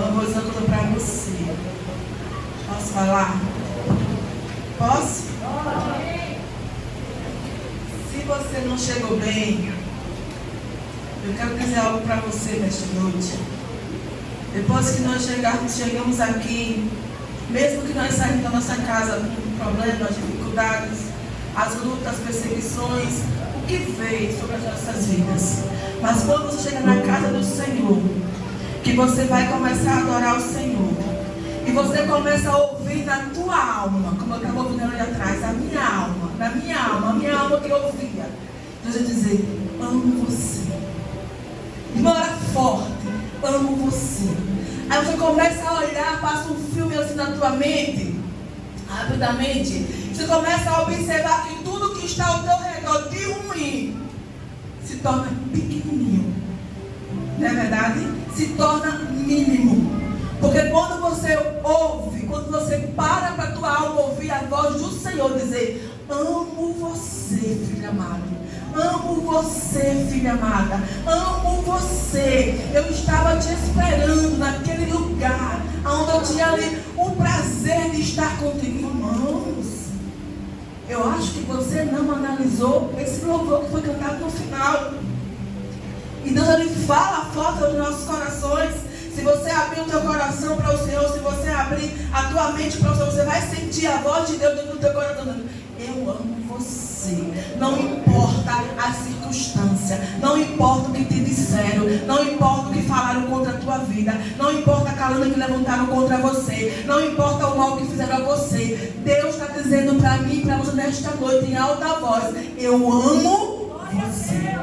louvorzão para você. Posso falar? Posso? Se você não chegou bem, eu quero dizer algo para você nesta noite. Depois que nós chegamos aqui, mesmo que nós saímos da nossa casa com problemas, dificuldades, as lutas, as perseguições, o que veio sobre as nossas vidas. Mas quando você chega na casa do Senhor, que você vai começar a adorar o Senhor, e você começa a ouvir na tua alma, como eu estava ouvindo ali atrás, a minha alma que eu ouvia, Deus vai dizer: amo você. Irmão, era forte, amo você. Aí você começa a olhar, passa um filme assim na tua mente, rapidamente, você começa a observar que tudo que está ao teu redor de ruim se torna pequenininho. Não é verdade? Se torna mínimo. Porque quando você ouve, quando você para a tua alma ouvir a voz do Senhor dizer: amo você, filho amado. Amo você, filha amada. Amo você. Eu estava te esperando naquele lugar onde eu tinha ali o prazer de estar contigo. Irmãos, eu acho que você não analisou esse louvor que foi cantado no final. E Deus, ele fala forte aos nossos corações. Se você abrir o teu coração para o Senhor, se você abrir a tua mente para o Senhor, você vai sentir a voz de Deus dentro do teu coração. Eu amo você. Não importa a circunstância, não importa o que te disseram, não importa o que falaram contra a tua vida, não importa a calúnia que levantaram contra você, não importa o mal que fizeram a você. Deus está dizendo para mim e para você nesta noite em alta voz: eu amo você.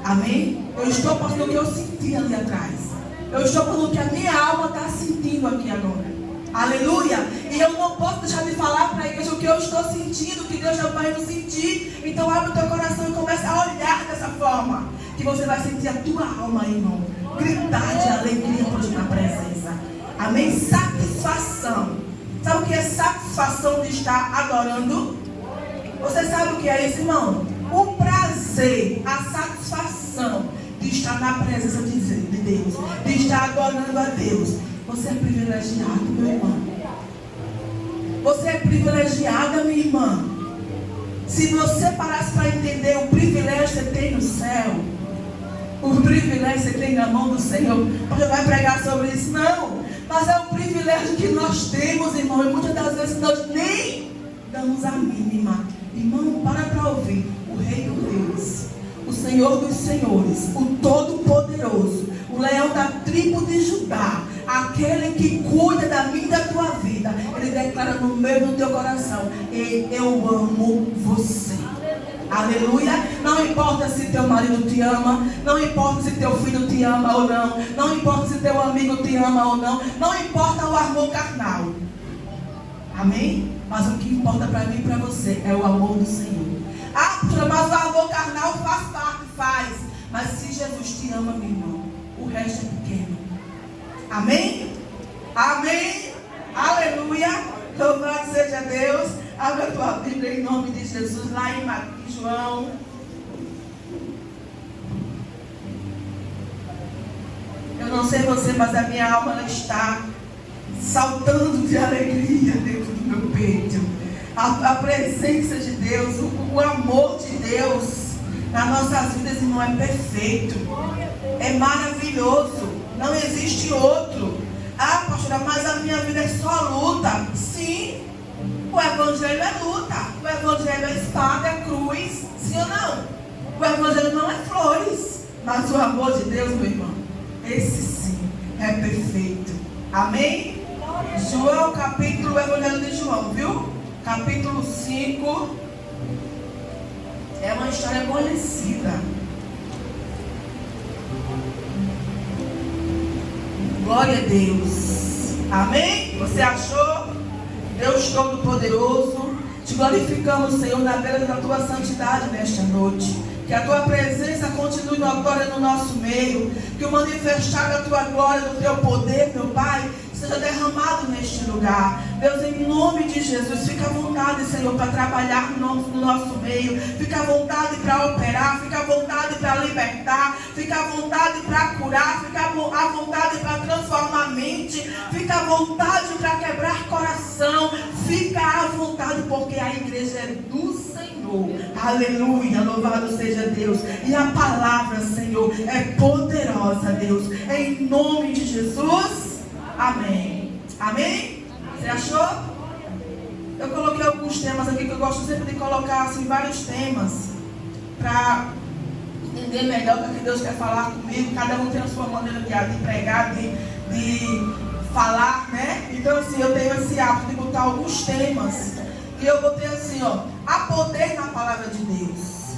Amém? Eu estou passando o que eu senti ali atrás. Eu estou falando o que a minha alma está sentindo aqui agora. Aleluia! E eu não posso deixar de falar para a igreja o que eu estou sentindo, o que Deus já vai nos sentir. Então abre o teu coração e começa a olhar dessa forma, que você vai sentir a tua alma, irmão, gritar de alegria hoje na presença. Amém? Satisfação. Sabe o que é satisfação de estar adorando? Você sabe o que é isso, irmão? O prazer, a satisfação de estar na presença de Deus, de estar adorando a Deus. Você é privilegiado, meu irmão. Você é privilegiada, minha irmã. Se você parasse para entender o privilégio que você tem no céu, o privilégio que você tem na mão do Senhor, você vai pregar sobre isso? Não. Mas é o privilégio que nós temos, irmão. E muitas das vezes nós nem damos a mínima. Irmão, para ouvir o Rei dos Reis, o Senhor dos Senhores, o Todo-Poderoso, o leão da tribo de Judá, aquele que cuida da minha e da tua vida. Ele declara no meio do teu coração: eu amo você. Aleluia. Não importa se teu marido te ama, não importa se teu filho te ama ou não, não importa se teu amigo te ama ou não, não importa o amor carnal. Amém? Mas o que importa para mim e para você é o amor do Senhor. Ah, mas o amor carnal faz parte, faz. Mas se Jesus te ama, meu irmão, o resto é pequeno. Amém? Amém? Aleluia. Louvado seja Deus. Abre a tua Bíblia em nome de Jesus, lá em João. Eu não sei você, mas a minha alma ela está saltando de alegria dentro do meu peito. A presença de Deus, o amor de Deus nas nossas vidas, irmão, é perfeito. É maravilhoso. Não existe outro. Ah, pastora, mas a minha vida é só luta. Sim, o evangelho é luta. O evangelho é espada, é cruz. Sim ou não? O evangelho não é flores. Mas o amor de Deus, meu irmão, esse sim é perfeito. Amém? João, capítulo, o evangelho de João, viu? Capítulo 5. É uma história conhecida. Glória a Deus. Amém? Você achou? Deus Todo-Poderoso, te glorificamos, Senhor, na beira da tua santidade nesta noite. Que a tua presença continue notória no nosso meio. Que o manifestar da tua glória, do teu poder, meu Pai, seja derramado neste lugar. Deus, em nome de Jesus, fica à vontade, Senhor, para trabalhar no nosso meio. Fica à vontade para operar. Fica à vontade para libertar. Fica à vontade para curar. Fica à vontade para transformar mente, fica à vontade para quebrar coração, fica à vontade, porque a igreja é do Senhor. Aleluia, louvado seja Deus. E a palavra, Senhor, é poderosa, Deus. Em nome de Jesus, amém. Amém? Você achou? Eu coloquei alguns temas aqui que eu gosto sempre de colocar assim, vários temas para entender melhor o que Deus quer falar comigo. Cada um tem a sua maneira de pregar, de falar, né? Então assim, eu tenho esse hábito de botar alguns temas. E eu botei assim, ó, há poder na palavra de Deus.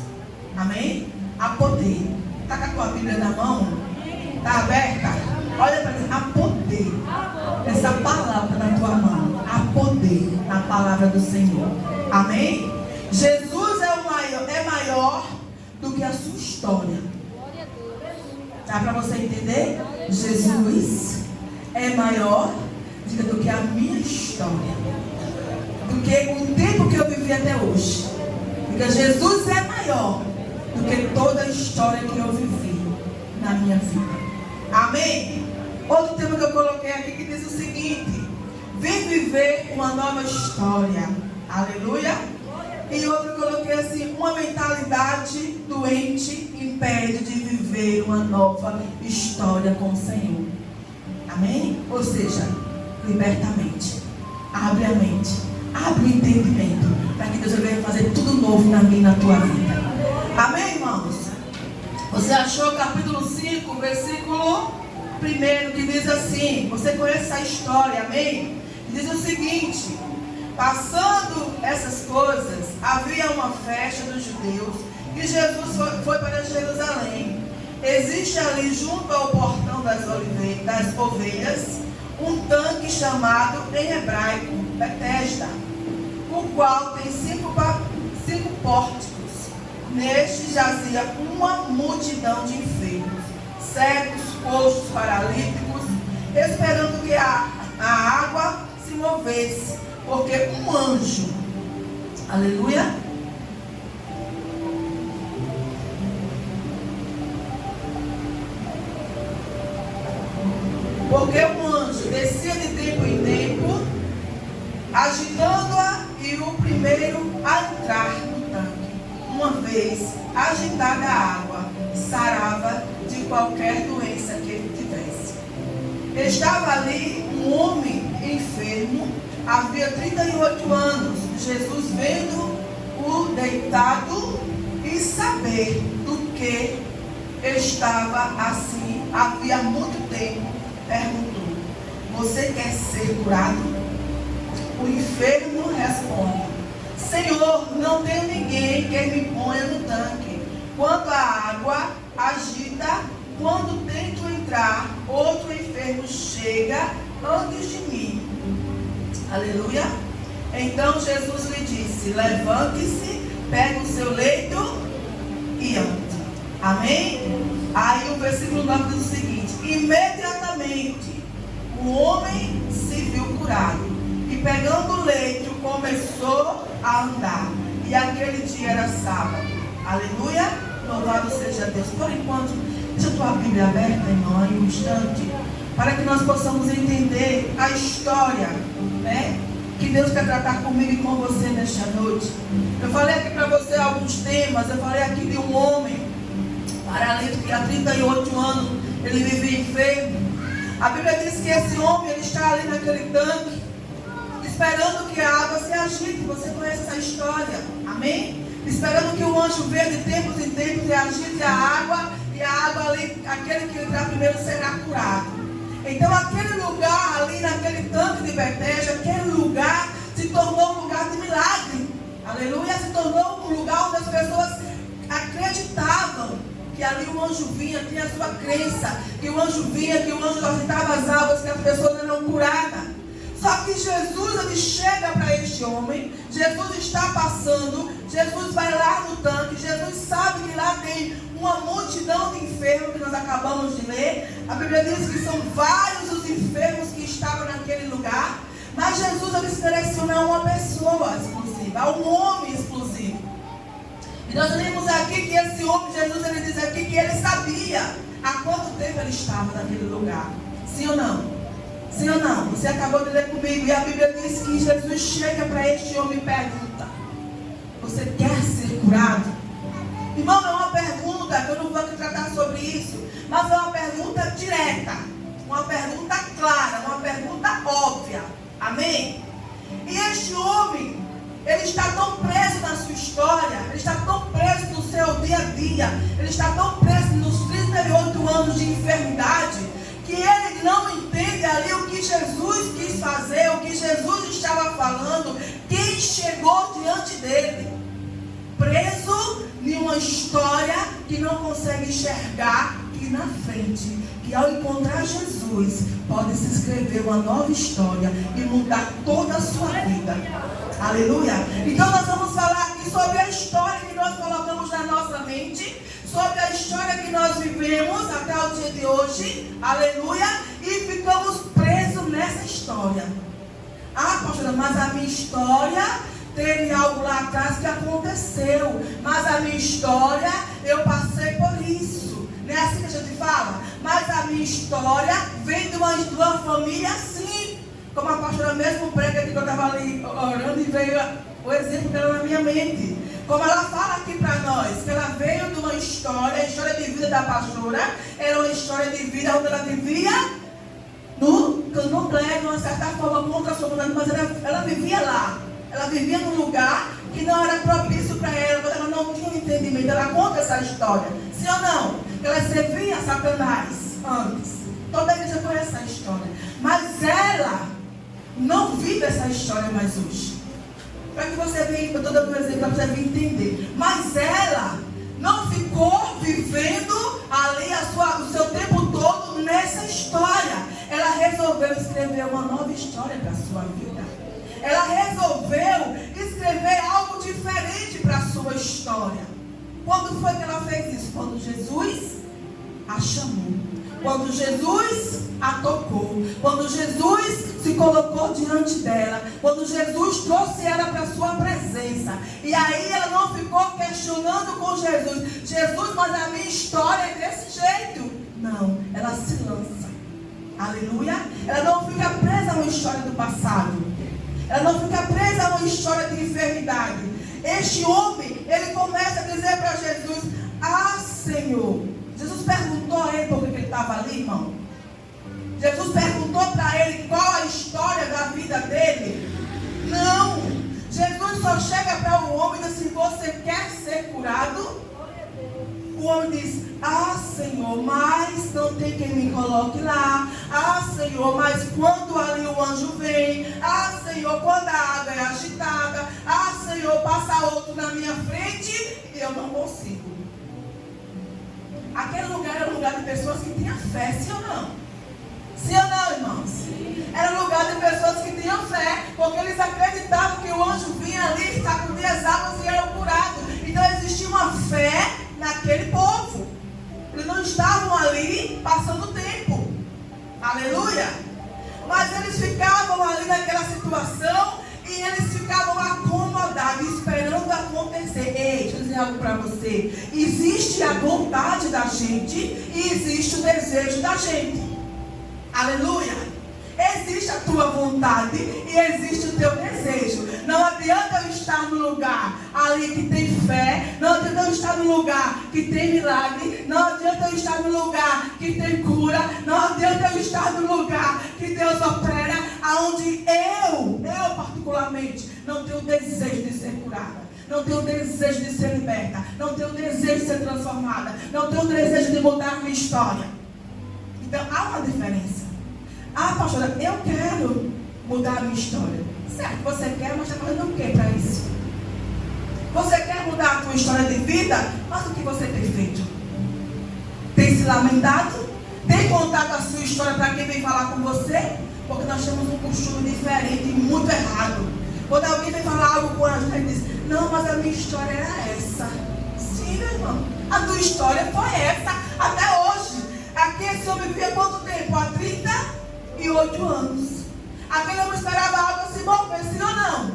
Amém? Há poder. Tá com a tua Bíblia na mão? Tá aberta? Olha para mim, há poder. Essa palavra na tua mão. Há poder na palavra do Senhor. Amém? Jesus é maior do que a sua história. Dá para você entender? Jesus é maior do que a minha história, do que o tempo que eu vivi até hoje. Porque Jesus é maior do que toda a história que eu vivi na minha vida. Amém? Outro tema que eu coloquei aqui que diz o seguinte: vem viver uma nova história. Aleluia. E outro eu coloquei assim: uma mentalidade doente impede de viver uma nova história com o Senhor. Amém? Ou seja, liberta a mente, abre a mente, abre o entendimento, para que Deus venha fazer tudo novo na minha e na tua vida. Amém, irmãos? Você achou o capítulo 5, versículo 1, que diz assim, você conhece essa história, amém? Diz o seguinte: passando essas coisas, havia uma festa dos judeus e Jesus foi para Jerusalém. Existe ali junto ao portão das ovelhas um tanque chamado em hebraico Betesda, o qual tem cinco pórticos. Neste jazia uma multidão de enfermos, cegos, coxos, paralíticos, esperando que a água se movesse, porque um anjo, aleluia, porque um anjo descia de tempo em tempo, agitando-a, e o primeiro a entrar no tanque, uma vez agitada a água, sarava de qualquer doença que ele tivesse. Estava ali um homem enfermo, havia 38 anos. Jesus, vendo-o deitado e saber do que estava assim havia muito tempo, perguntou: você quer ser curado? O enfermo responde: Senhor, não tenho ninguém que me ponha no tanque. Quando a água agita, quando tento entrar, outro enfermo chega antes de mim. Aleluia. Então Jesus lhe disse: levante-se, pegue o seu leito e ande. Amém? Aí o versículo 9 diz o seguinte: imediatamente o homem se viu curado e, pegando o leito, começou a andar. E aquele dia era sábado. Aleluia. Louvado seja Deus. Por enquanto, deixa a tua Bíblia aberta, irmão, em um instante, para que nós possamos entender a história, né, que Deus quer tratar comigo e com você nesta noite. Eu falei aqui para você alguns temas. Eu falei aqui de um homem paralítico que há 38 anos ele vivia enfermo. A Bíblia diz que esse homem, ele está ali naquele tanque, esperando que a água se agite. Você conhece essa história, amém? Esperando que o anjo venha de tempos em tempos e agite a água, e a água ali, aquele que entrar primeiro será curado. Então aquele lugar ali naquele tanque de Betesda, aquele lugar se tornou um lugar de milagre. Aleluia. Se tornou um lugar onde as pessoas acreditavam que ali o anjo vinha, tinha a sua crença, que o anjo vinha, que o anjo agitava as águas, que as pessoas eram curadas. Só que Jesus, ele chega para este homem, Jesus está passando, Jesus vai lá no tanque, Jesus sabe que lá tem uma multidão de enfermos que nós acabamos de ler. A Bíblia diz que são vários os enfermos que estavam naquele lugar, mas Jesus, ele se direciona a uma pessoa exclusiva, a um homem exclusivo. E nós lemos aqui que esse homem, Jesus, ele diz aqui que ele sabia há quanto tempo ele estava naquele lugar. Sim ou não? Sim ou não? Você acabou de ler comigo e a Bíblia diz que Jesus chega para este homem e pergunta: você quer ser curado? Irmão, é uma pergunta que eu não vou aqui tratar sobre isso, mas é uma pergunta direta, uma pergunta clara, uma pergunta óbvia. Amém? E este homem, ele está tão preso na sua história, ele está tão preso no seu dia a dia, ele está tão preso nos 38 anos de enfermidade, que ele não entende ali o que Jesus quis fazer, o que Jesus estava falando, quem chegou diante dele. Preso em uma história que não consegue enxergar que na frente, que ao encontrar Jesus, pode se escrever uma nova história e mudar toda a sua vida. Aleluia. Então nós vamos falar aqui sobre a história que nós colocamos na nossa mente, sobre a história que nós vivemos até o dia de hoje. Aleluia. E ficamos presos nessa história. Ah, pastora, mas a minha história teve algo lá atrás que aconteceu, mas a minha história, eu passei por isso. Não é assim que a gente fala? Mas a minha história vem de uma família assim. Como a pastora mesmo prega aqui, que eu estava ali orando e veio o exemplo dela na minha mente. Como ela fala aqui para nós, que ela veio de uma história, a história de vida da pastora, era uma história de vida onde ela vivia no candomblé, de uma certa forma, contra a sua vontade, mas ela vivia lá. Ela vivia num lugar que não era propício para ela, mas ela não tinha entendimento. Ela conta essa história. Sim ou não? Ela servia a Satanás antes. Toda a igreja conhece essa história. Mas ela não vive essa história mais hoje. Para que você veja, eu estou dando um exemplo para você vir entender. Mas ela não ficou vivendo ali o seu tempo todo nessa história. Ela resolveu escrever uma nova história para a sua vida. Ela resolveu escrever algo diferente para a sua história. Quando foi que ela fez isso? Quando Jesus a chamou. Quando Jesus a tocou. Quando Jesus se colocou diante dela. Quando Jesus trouxe ela para a sua presença. E aí ela não ficou questionando com Jesus. Jesus, mas a minha história é desse jeito. Não, ela se lança. Aleluia. Ela não fica presa a uma história do passado. Ela não fica presa a uma história de enfermidade. Este homem, ele começa a dizer para Jesus: ah, Senhor. Jesus perguntou a ele por que ele estava ali, irmão. Jesus perguntou para ele qual a história da vida dele. Não. Jesus só chega para o homem e diz assim: você quer ser curado? O homem diz: ah, Senhor, mas não tem quem me coloque lá. Ah, Senhor, mas quando ali o anjo vem. Ah, Senhor, quando a água é agitada. Ah, Senhor, passa outro na minha frente e eu não consigo. Aquele lugar era um lugar de pessoas que tinham fé, sim ou não? Sim ou não, irmãos? Era um lugar de pessoas que tinham fé, porque eles acreditavam que o anjo vinha ali, sacudia as águas e eram curados. Então existia uma fé naquele povo. Eles não estavam ali passando tempo. Aleluia. Mas eles ficavam ali naquela situação e eles ficavam acomodados, esperando acontecer. Ei, deixa eu dizer algo para você. Existe a vontade da gente e existe o desejo da gente. Aleluia. Existe a tua vontade e existe o teu desejo. Não adianta eu estar no lugar ali que tem fé. Não adianta eu estar no lugar que tem milagre. Não adianta eu estar no lugar que tem cura. Não adianta eu estar no lugar que Deus opera, aonde eu particularmente não tenho desejo de ser curada. Não tenho desejo de ser liberta. Não tenho desejo de ser transformada. Não tenho desejo de mudar a minha história. Então há uma diferença. Ah, pastora, eu quero mudar a minha história. Certo, você quer, mas está fazendo o que para isso? Você quer mudar a tua história de vida? Mas o que você tem feito? Tem se lamentado? Tem contado a sua história para quem vem falar com você? Porque nós temos um costume diferente e muito errado. Quando alguém vem falar algo com a gente, diz: não, mas a minha história era essa. Sim, meu irmão, a tua história foi essa até hoje. Aqui esse homem vivia quanto tempo? Há 38 anos. Aquele homem esperava algo se mover, sim ou não?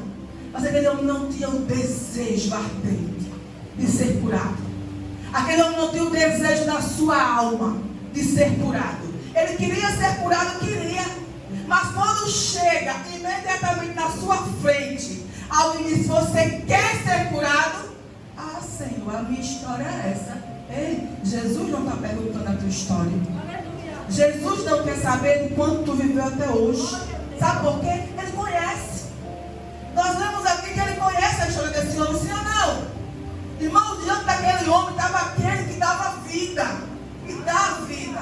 Mas aquele homem não tinha o desejo ardente de ser curado. Aquele homem não tinha o desejo da sua alma de ser curado. Ele queria ser curado, queria. se você quer ser curado, ah, Senhor, a minha história é essa. Ei, Jesus não está perguntando a tua história. Jesus não quer saber de quanto tu viveu até hoje. Sabe por quê? Ele conhece. Nós lemos aqui que ele conhece a história desse homem, sim ou não? Irmão, diante daquele homem estava aquele que dava vida. Que dá vida.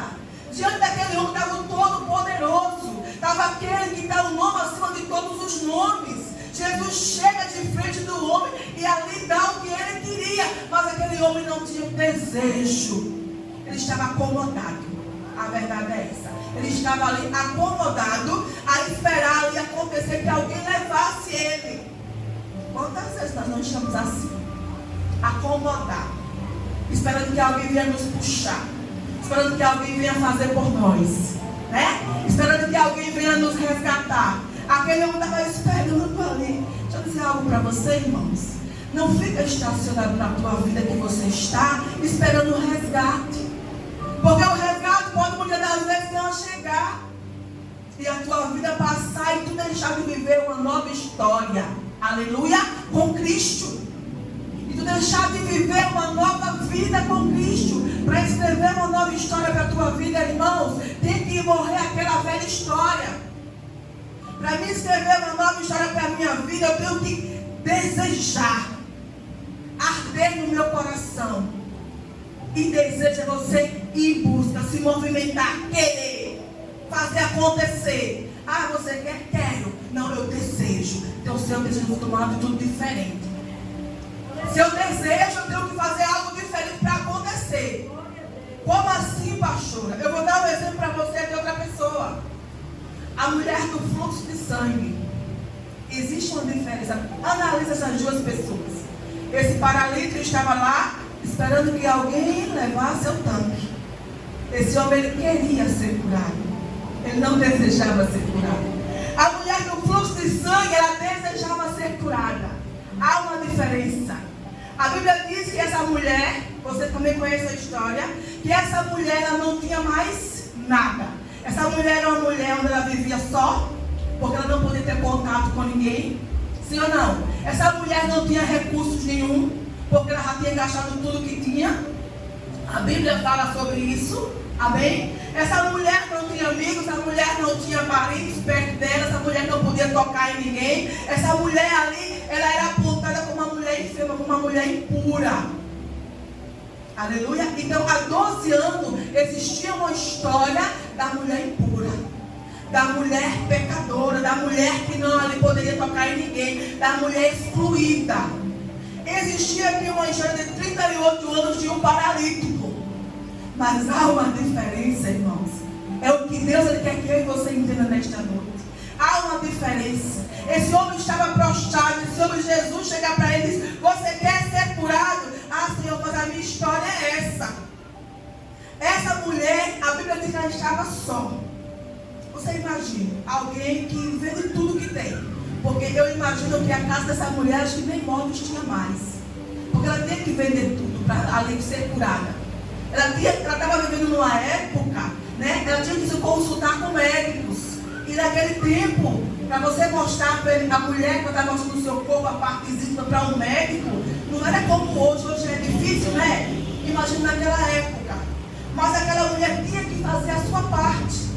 Diante daquele homem estava o Todo-Poderoso. Estava aquele que dá o nome acima de todos os nomes. Jesus chega de frente do homem e ali dá o que ele queria. Mas aquele homem não tinha desejo. Ele estava acomodado. A verdade é essa. Ele estava ali acomodado a esperar ali acontecer que alguém levasse ele. Quantas vezes nós não estamos assim? Acomodado. Esperando que alguém venha nos puxar. Esperando que alguém venha fazer por nós. Né? Esperando que alguém venha nos resgatar. Aquele homem estava esperando ali. Deixa eu dizer algo para você, irmãos. Não fica estacionado na tua vida que você está esperando o resgate. Porque o resgate pode muitas das vezes não chegar. E a tua vida passar e tu deixar de viver uma nova história. Aleluia. Com Cristo. E tu deixar de viver uma nova vida com Cristo. Para escrever uma nova história para a tua vida, irmãos, tem que morrer aquela velha história. Para mim escrever uma nova história para a minha vida, eu tenho que desejar. Arder no meu coração. E deseja você ir em busca, se movimentar, querer, fazer acontecer. Ah, você quer? Quero. Não, eu desejo. Então, se eu desejo, eu vou tomar uma atitude diferente. Se eu desejo, eu tenho que fazer algo diferente para acontecer. Como assim, pastora? Eu vou dar um exemplo para você de outra pessoa. A mulher do fluxo de sangue. Existe uma diferença. Analisa essas duas pessoas. Esse paralítico estava lá esperando que alguém levasse o tanque. Esse homem, ele queria ser curado. Ele não desejava ser curado. A mulher do fluxo de sangue, ela desejava ser curada. Há uma diferença. A Bíblia diz que essa mulher, você também conhece a história, que essa mulher, ela não tinha mais nada. Essa mulher era uma mulher onde ela vivia só, porque ela não podia ter contato com ninguém. Sim ou não? Essa mulher não tinha recursos nenhum, porque ela já tinha gastado tudo que tinha. A Bíblia fala sobre isso. Amém? Essa mulher não tinha amigos, essa mulher não tinha parentes perto dela, essa mulher não podia tocar em ninguém. Essa mulher ali, ela era apontada como uma mulher enferma, como uma mulher impura. Aleluia? Então, há 12 anos, existia uma história da mulher impura. Da mulher pecadora, da mulher que não ali poderia tocar em ninguém, da mulher excluída. Existia aqui uma história de 38 anos de um paralítico. Mas há uma diferença, irmãos. É o que Deus ele quer que eu e você entenda nesta noite. Há uma diferença. Esse homem estava prostrado. Esse homem, Jesus, chega para ele e diz: você quer ser curado? Ah, Senhor, mas a minha história é essa. Essa mulher, a Bíblia diz que ela estava só. Você imagina alguém que vende tudo que tem. Porque eu imagino que a casa dessa mulher, acho que nem móveis tinha mais. Porque ela tinha que vender tudo, para além de ser curada. Ela estava vivendo numa época, né? Ela tinha que se consultar com médicos. E naquele tempo, para você mostrar para a mulher que está mostrando o seu corpo, a partezinha para um médico, não era como hoje. Hoje é difícil, né? Imagina naquela época. Mas aquela mulher tinha que fazer a sua parte.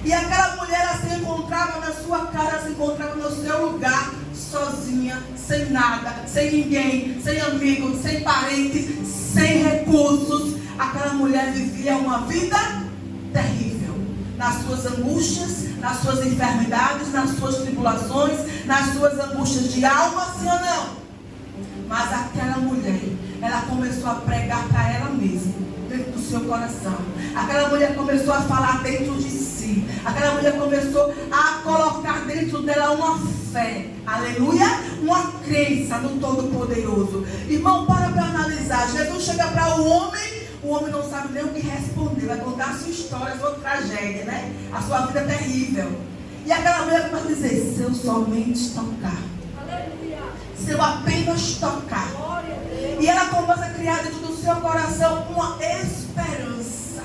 E aquela mulher, ela se encontrava na sua casa, ela se encontrava no seu lugar, sozinha, sem nada, sem ninguém, sem amigos, sem parentes, sem recursos. Aquela mulher vivia uma vida terrível. Nas suas angústias, nas suas enfermidades, nas suas tribulações, nas suas angústias de alma, sim ou não? Mas aquela mulher, ela começou a pregar para ela mesma, dentro do seu coração. Aquela mulher começou a falar dentro de si. Aquela mulher começou a colocar dentro dela uma fé. Aleluia? Uma crença no Todo-Poderoso. Irmão, para analisar. Jesus chega para o homem não sabe nem o que responder. Vai contar a sua história, a sua tragédia, né? A sua vida terrível. E aquela mulher começa a dizer: se eu somente tocar. Aleluia. Se eu apenas tocar. E ela começa a criar dentro do seu coração uma esperança.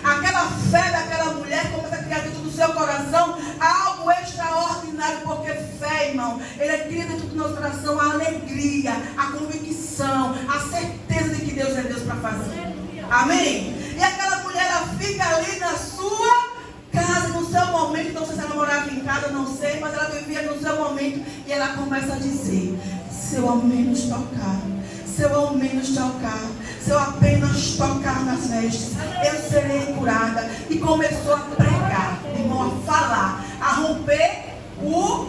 Aquela fé daquela mulher começa a criar dentro do seu coração algo extraordinário. Porque fé, fé, irmão, ele cria dentro do nosso coração a alegria, a convicção, a certeza de que Deus é Deus para fazer. Amém? E aquela mulher, ela fica ali na sua casa, no seu momento. Não sei se ela morava em casa, não sei, mas ela vivia no seu momento. E ela começa a dizer: se eu ao menos tocar, se eu ao menos tocar, se eu apenas tocar nas vestes, eu serei curada. E começou a pregar, irmão, a falar, a romper o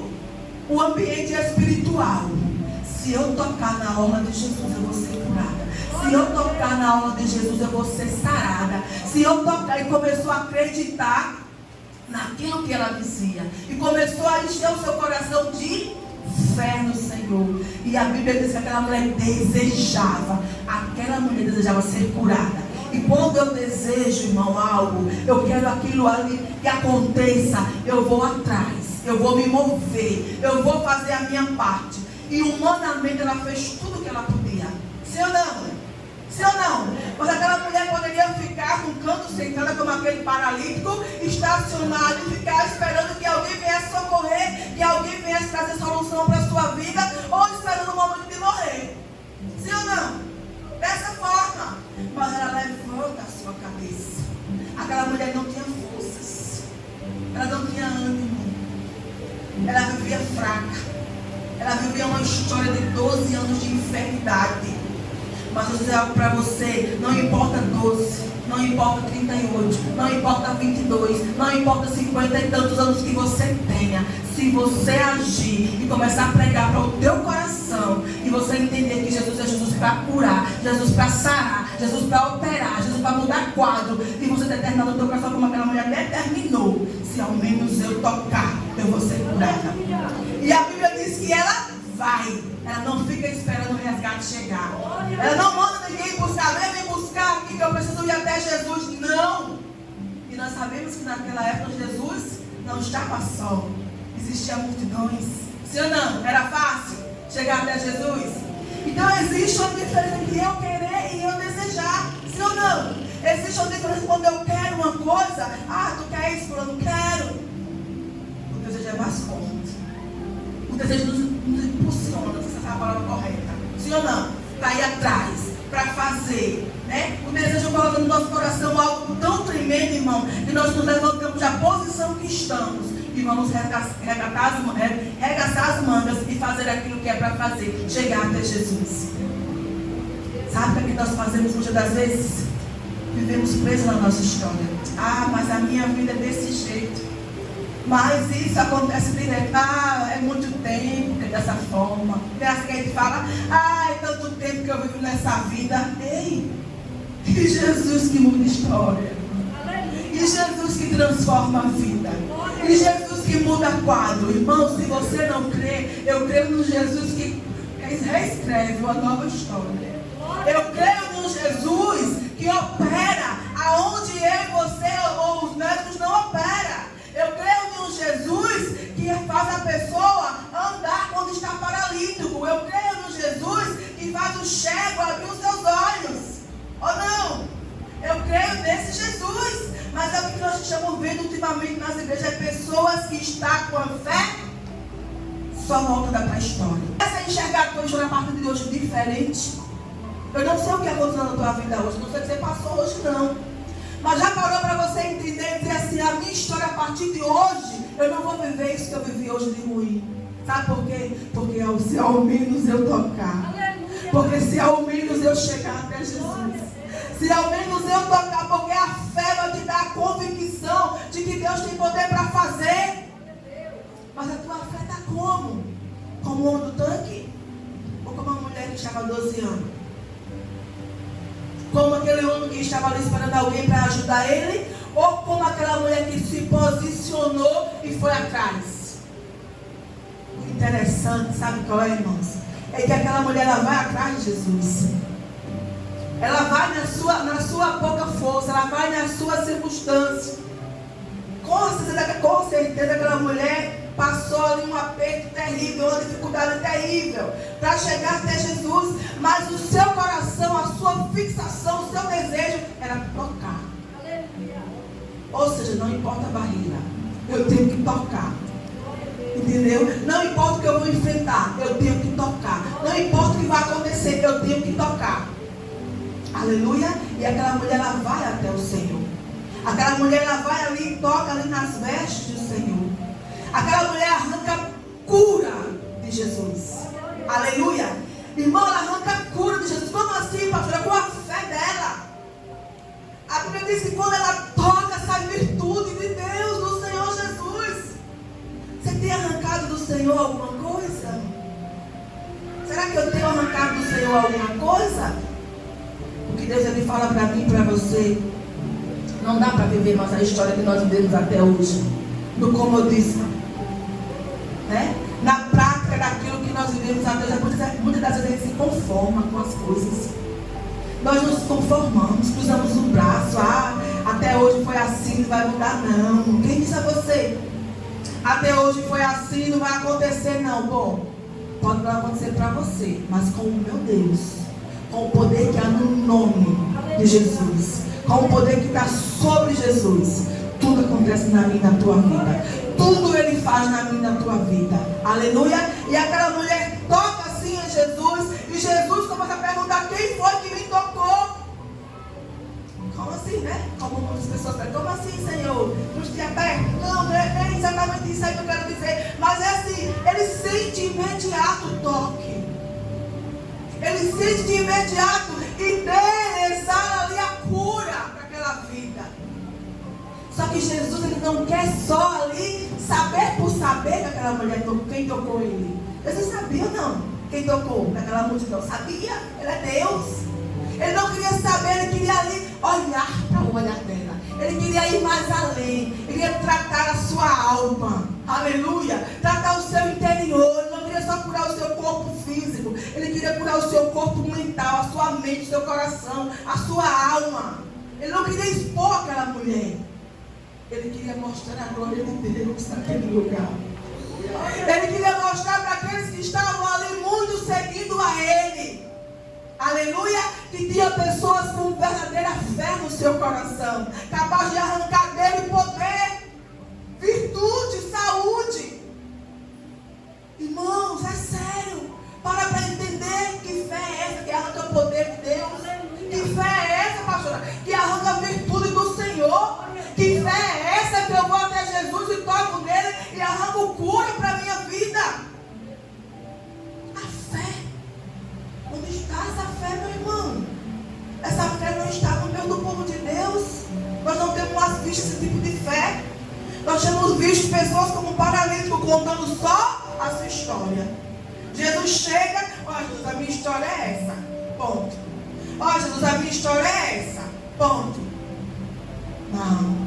ambiente espiritual. Se eu tocar na orla de Jesus, eu vou ser curada. Se eu tocar na orla de Jesus, eu vou ser sarada. Se eu tocar, e começou a acreditar naquilo que ela dizia. E começou a encher o seu coração de fé no Senhor. E a Bíblia diz que aquela mulher desejava ser curada. E quando eu desejo, irmão, algo, eu quero aquilo ali que aconteça, eu vou atrás, eu vou me mover, eu vou fazer a minha parte. E humanamente ela fez tudo o que ela podia. Sim ou não? Sim ou não? Mas aquela mulher poderia ficar num canto sentada como aquele paralítico, estacionado e ficar esperando que alguém viesse socorrer, que alguém viesse trazer solução para a sua vida, ou esperando o momento de morrer. Sim ou não? Dessa forma. Mas ela levanta a sua cabeça. Aquela mulher não tinha forças. Ela não tinha ânimo. Ela vivia fraca. Ela vivia uma história de 12 anos de enfermidade. Mas eu vou dizer algo para você: não importa 12, não importa 38, não importa 22, não importa 50 e tantos anos que você tenha. Se você agir e começar a pregar para o teu coração, e você entender que Jesus é Jesus para curar, Jesus para sarar, Jesus para operar, Jesus para mudar quadro, e você determinar no teu coração como aquela mulher determinou: se ao menos eu tocar, eu vou ser curada. E a Bíblia diz que ela vai. Ela não fica esperando o resgate chegar. Ela não manda ninguém buscar. Vem me buscar aqui que eu preciso ir até Jesus. Não. E nós sabemos que naquela época Jesus não estava só. Existiam multidões. Sim ou não? Era fácil chegar até Jesus? Então existe uma diferença entre eu querer e eu desejar. Sim ou não? Existe uma diferença quando eu quero uma coisa. Ah, tu quer isso? Eu não quero. O desejo é mais forte. O desejo nos impulsiona, se essa é a palavra correta. Sim ou não? Para ir atrás, para fazer. Né? O desejo coloca no nosso coração algo tão tremendo, irmão, que nós nos levantamos da posição que estamos e vamos regaçar as mangas e fazer aquilo que é para fazer, chegar até Jesus. Sabe o que nós fazemos muitas das vezes? Vivemos presos na nossa história. Ah, mas a minha vida é desse jeito. Mas isso acontece direto. Ah, é muito tempo que é dessa forma. Tem assim que a gente fala: ah, é tanto tempo que eu vivo nessa vida. Ei, e Jesus que muda história. E Jesus que transforma a vida. E Jesus que muda quadro. Irmão, se você não crê, eu creio no Jesus que reescreve uma nova história. Eu creio no Jesus que opera aonde eu e você ou os médicos não operam. Eu creio no Jesus que faz a pessoa andar quando está paralítico. Eu creio no Jesus que faz o cego abrir os seus olhos. Ou não? Eu creio nesse Jesus. Mas é o que nós estamos vendo ultimamente nas igrejas: é pessoas que estão com a fé só voltando para a história. Essa enxergar a tua história a partir de hoje diferente. Eu não sei o que aconteceu na tua vida hoje. Não sei o que você passou hoje, não. Mas já parou para você entender e dizer assim: a minha história a partir de hoje, eu não vou viver isso que eu vivi hoje de ruim. Sabe por quê? Porque se ao menos eu tocar. Porque se ao menos eu chegar até Jesus. Se ao menos eu tocar, porque a fé vai te dar a convicção de que Deus tem poder para fazer. Mas a tua fé está como? Como o homem do tanque? Ou como uma mulher que estava há 12 anos? Como aquele homem que estava ali esperando alguém para ajudar ele? Ou como aquela mulher que se posicionou e foi atrás? O interessante, sabe qual é, irmãos? É que aquela mulher, ela vai atrás de Jesus. Ela vai na sua pouca força, ela vai na sua circunstância. Com certeza aquela mulher passou ali um aperto terrível, uma dificuldade terrível para chegar até Jesus. Mas o seu coração, a sua fixação, o seu desejo era tocar. Ou seja, não importa a barreira, eu tenho que tocar. Entendeu? Não importa o que vou enfrentar, eu tenho que tocar. Não importa o que vai acontecer, eu tenho que tocar. Aleluia. E aquela mulher, ela vai até o Senhor. Aquela mulher, ela vai ali e toca ali nas vestes do Senhor. Aquela mulher arranca cura de Jesus. Aleluia. Irmão, ela arranca cura de Jesus. Como assim, pastora? Com a fé dela. A Bíblia diz que quando ela toca, sai virtude de Deus, do Senhor Jesus. Você tem arrancado do Senhor alguma coisa? Será que eu tenho arrancado do Senhor alguma coisa? O que Deus ele fala para mim e para você. Não dá para viver mais a história que nós vivemos até hoje. No comodismo. Né? Na prática daquilo que nós vivemos até hoje. Muitas das vezes a gente se conforma com as coisas. Nós nos conformamos, cruzamos o braço. Até hoje foi assim, não vai mudar não. Quem disse a você? Até hoje foi assim, não vai acontecer não. Bom, pode não acontecer para você, mas com o meu Deus, com o poder que há no nome de Jesus, com o poder que está sobre Jesus, tudo acontece na minha e na tua vida. Tudo Ele faz na minha e na tua vida. Aleluia. E aquela mulher toca assim em Jesus, e Jesus começa a perguntar: quem foi que me tocou? Como assim, né? Como as pessoas falam: como assim, Senhor? Nos te aperta? Não, não é exatamente isso aí que eu quero dizer. Mas é assim, ele sente de imediato o toque. Ele sente de imediato e dele exala ali a cura para aquela vida. Só que Jesus, ele não quer só ali saber por saber que aquela mulher tocou, quem tocou ele. Jesus sabia ou não? Quem tocou naquela multidão? Sabia? Ele é Deus. Ele não queria saber, ele queria ali olhar para o olhar dela. Ele queria ir mais além. Ele queria tratar a sua alma. Aleluia. Tratar o seu interior. Ele não queria só curar o seu corpo físico. Ele queria curar o seu corpo mental, a sua mente, o seu coração, a sua alma. Ele não queria expor aquela mulher. Ele queria mostrar a glória de Deus naquele lugar. Ele queria mostrar para aqueles que estavam ali muito seguindo a Ele. Aleluia. Que tinha pessoas com verdadeira fé no seu coração, capaz de arrancar dele poder, virtude, saúde. Irmãos, é sério. Para entender que fé é essa que arranca o poder de Deus. Que fé é essa, pastora? Que arranca a virtude do Senhor. Que fé é essa que eu vou até Jesus e toco nele e arranco cura para a minha vida? A fé. Onde está essa fé, meu irmão? Essa fé não está no meio do povo de Deus. Nós não temos mais visto esse tipo de fé. Nós temos visto pessoas como um paralítico contando só a sua história. Jesus chega: ó, Jesus, a minha história é essa. Ponto. Ó, Jesus, a minha história é essa. Ponto. Não.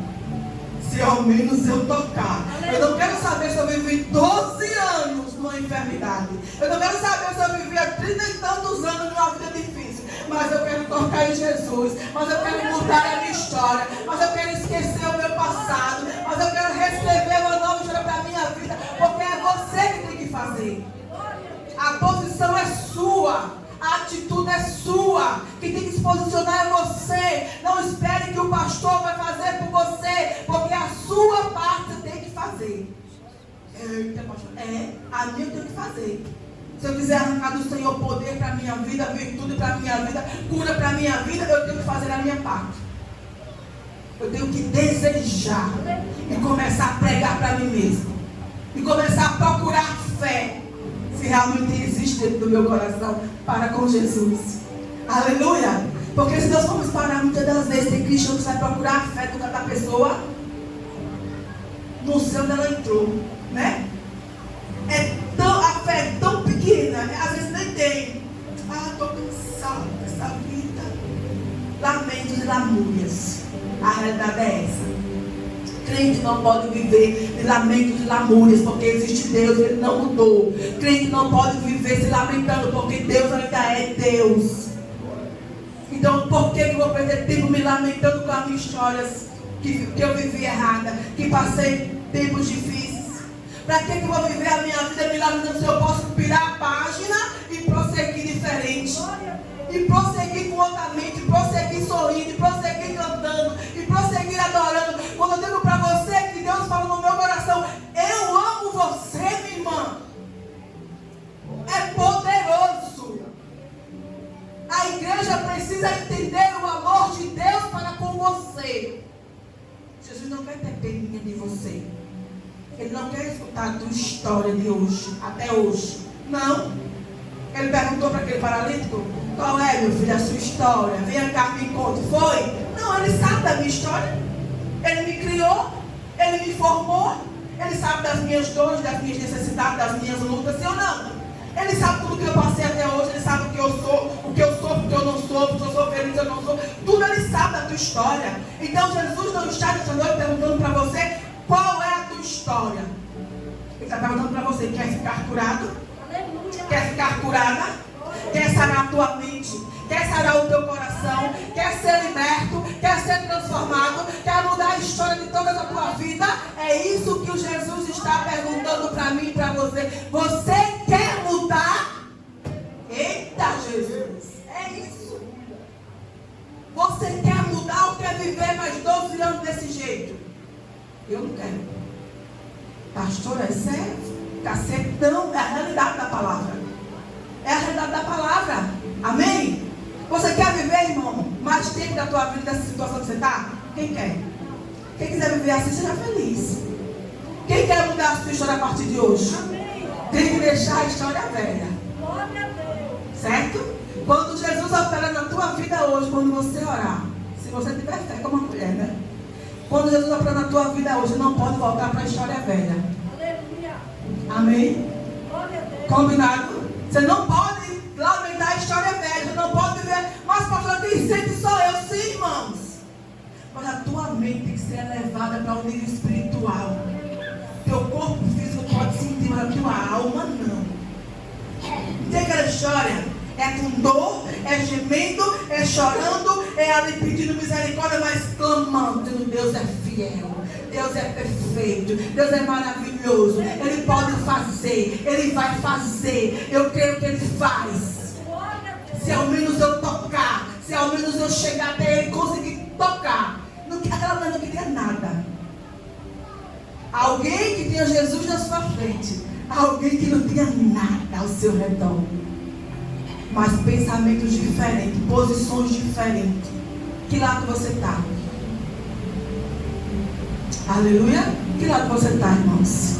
Se ao menos eu tocar. Eu não quero saber se eu vivi 12 anos numa enfermidade. Eu não quero saber se eu vivi há 30 e tantos anos numa vida difícil. Mas eu quero tocar em Jesus. Mas eu quero mudar a minha história. Mas eu quero esquecer o meu passado. Mas eu quero reescrever uma nova história para a minha vida. Porque é você que tem que fazer. A posição é sua. A atitude é sua. Quem tem que se posicionar é você. Não espere que o pastor vai fazer por você, porque a sua parte você tem que fazer. Eita, pastor. A minha eu tenho que fazer. Se eu quiser arrancar do Senhor poder para a minha vida, virtude para a minha vida, cura para a minha vida, eu tenho que fazer a minha parte. Eu tenho que desejar e começar a pregar para mim mesmo. E começar a procurar fé. Se realmente existe dentro do meu coração para com Jesus. Aleluia. Porque se nós formos parar muitas das vezes, tem cristão que vai procurar a fé do cada pessoa. Não sei onde ela entrou, né? A fé é tão pequena, né? Às vezes nem tem. Estou cansado dessa vida. Lamentos e lamúrias. A realidade é essa. Crente não pode viver de lamentos e lamúrias, porque existe Deus, Ele não mudou. Crente não pode viver se lamentando, porque Deus ainda é Deus. Então, por que eu vou perder tempo me lamentando com as minhas histórias que eu vivi errada, que passei tempos difíceis? Para que eu vou viver a minha vida me lamentando se eu posso virar a página e prosseguir diferente? E prosseguir com outra mente, prosseguir sorrindo, prosseguir cantando, e prosseguir adorando. Quando eu digo para você que Deus fala no meu coração: eu amo você, minha irmã. dependem de você. Ele não quer escutar a tua história de hoje, até hoje. Não. Ele perguntou para aquele paralítico: qual é, meu filho, a sua história? Venha cá, me conte. Foi? Não, ele sabe da minha história. Ele me criou, ele me formou. Ele sabe das minhas dores, das minhas necessidades, das minhas lutas, sim ou não? Ele sabe tudo que eu passei até hoje. Ele sabe o que eu sou, o que eu sou, o que eu não sou, o que eu sou feliz, o que eu não sou. Tudo ele sabe da tua história. Então Jesus não está nessa noite perguntando para você qual é a tua história. Ele está perguntando para você: quer ficar curado? Quer ficar curada? Quer sarar a tua mente? Quer sarar o teu coração? Quer ser liberto? Quer ser transformado? Quer mudar a história de toda a tua vida? É isso que o Jesus está perguntando para mim e para você. Você quer mudar? Eita, Jesus! É isso. Você quer mudar ou quer viver mais 12 anos desse jeito? Eu não quero. Pastor, é sério? Cacetão, é a realidade da palavra. É a realidade da palavra. Amém? Você quer viver, irmão, mais tempo da tua vida dessa situação que você está? Quem quer? Quem quiser viver assim, seja feliz. Quem quer mudar a sua história a partir de hoje? Amém. Tem que deixar a história velha. Glória a Deus. Certo? Quando Jesus opera na tua vida hoje, quando você orar, se você tiver fé como uma mulher, né? Quando Jesus opera na tua vida hoje, não pode voltar para a história velha. Aleluia. Amém? Glória a Deus. Combinado? Você não pode lamentar a história velha, não pode viver. Mas pastor, quem sente só eu, sim, irmãos. Mas a tua mente tem que ser elevada para o nível espiritual. Teu corpo físico pode sentir, mas a tua alma não. Tem aquela história? É com dor, é gemendo, é chorando, é ali pedindo misericórdia, mas clamando. Deus é fiel, Deus é perfeito, Deus é maravilhoso. Ele pode fazer, Ele vai fazer. Eu creio que Ele faz. Se ao menos eu tocar, se ao menos eu chegar até Ele, conseguir tocar. Aquela mulher não queria nada. Alguém que tinha Jesus na sua frente, alguém que não tinha nada ao seu redor, mas pensamentos diferentes, posições diferentes. Que lado você está? Aleluia? Que lado você está, irmãos?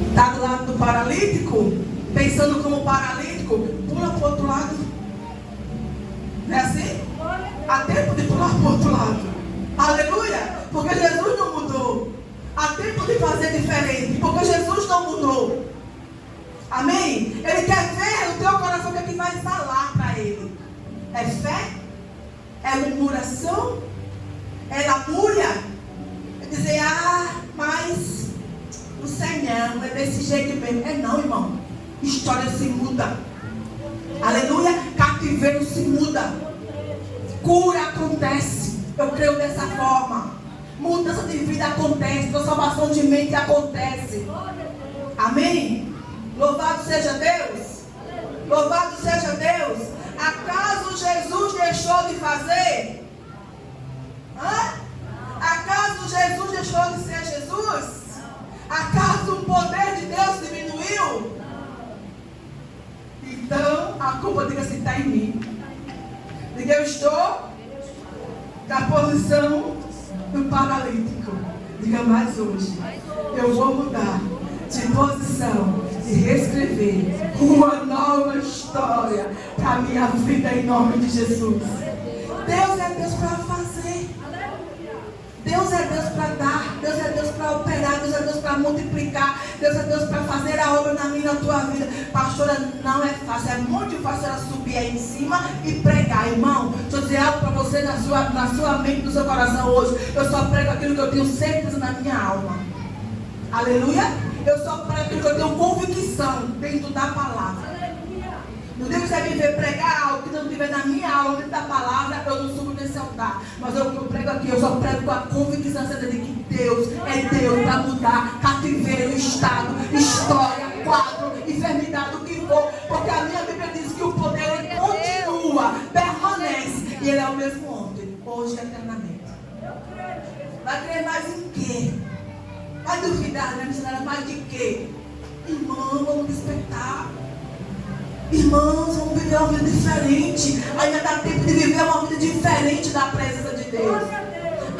Está do lado do paralítico? Pensando como paralítico? Pula para o outro lado. Não é assim? Há tempo de pular para o outro lado. Aleluia? Porque Jesus não mudou. Há tempo de fazer diferente. Porque Jesus não mudou. Amém? Ele quer ver o teu coração, que vai falar para Ele. É fé? É murmuração? É lamúria? É dizer: mas o Senhor é desse jeito mesmo. É não, irmão. História se muda. Aleluia? Cativeiro se muda. Cura acontece. Eu creio dessa forma. Mudança de vida acontece. Transformação de mente acontece. Amém? Louvado seja Deus. Louvado seja Deus. Acaso Jesus deixou de fazer? Acaso Jesus deixou de ser Jesus? Acaso o poder de Deus diminuiu? Então a culpa, diga assim, está em mim. Diga: eu estou na posição do paralítico. Diga: mais hoje eu vou mudar de posição e reescrever uma nova história para a minha vida, em nome de Jesus. Deus é Deus para fazer. Deus é Deus para dar. Deus é Deus para operar. Deus é Deus para multiplicar. Deus é Deus para fazer a obra na minha e na tua vida. Pastora, não é fácil. É muito fácil ela subir aí em cima e pregar. Irmão, deixa eu dizer algo para você na sua mente, no seu coração hoje. Eu só prego aquilo que eu tenho certeza na minha alma. Aleluia? Eu só prego aquilo que eu tenho convicção dentro da palavra. No dia que você me ver pregar algo que não tiver na minha alma, dentro da palavra, eu não subo nesse altar. Mas eu prego aqui, eu só prego com a convicção de que Deus é Deus para mudar cativeiro, estado, história, quadro, enfermidade, o que for. Porque a minha Bíblia diz que o poder ele continua, permanece. E Ele é o mesmo ontem, hoje e eternamente. Vai crer mais em quê? Vai duvidar, né, missionária? Mais de quê? Irmão, vamos despertar. Irmãos, vamos viver uma vida diferente. Ainda dá tempo de viver uma vida diferente da presença de Deus.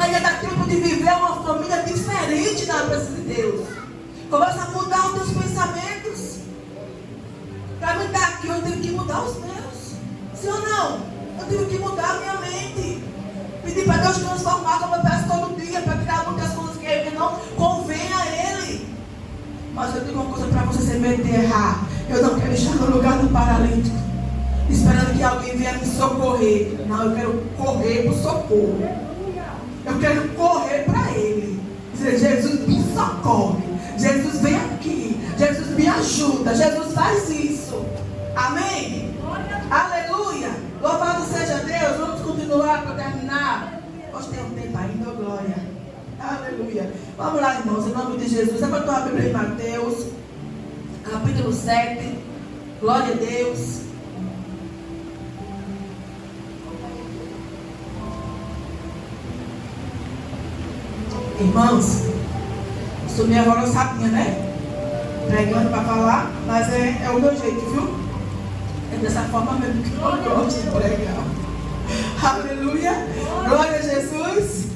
Ainda dá tempo de viver uma família diferente na presença de Deus. Começa a mudar os teus pensamentos. Para me estar aqui, eu tenho que mudar os meus. Sim ou não? Eu tenho que mudar a minha mente. Pedir para Deus transformar, como eu peço todo dia, para tirar muitas coisas que não convém a Ele. Mas eu digo uma coisa para você, sem medo de errar. Eu não quero estar no lugar do paralítico, esperando que alguém venha me socorrer. Não, eu quero correr para o socorro. Eu quero correr para Ele. Dizer, Jesus me socorre. Jesus vem aqui. Jesus me ajuda. Jesus faz isso. Amém? Aleluia. Louvado seja Deus. Vamos continuar para terminar. Nós temos tempo ainda, glória. Aleluia. Vamos lá, irmãos, em nome de Jesus. Levantou a Bíblia em Mateus, capítulo 7. Glória a Deus. Irmãos, sou minha avó sabinha, né? Pregando para falar, mas é o meu jeito, viu? É dessa forma mesmo que eu gosto de pregar. Aleluia. Glória a Jesus.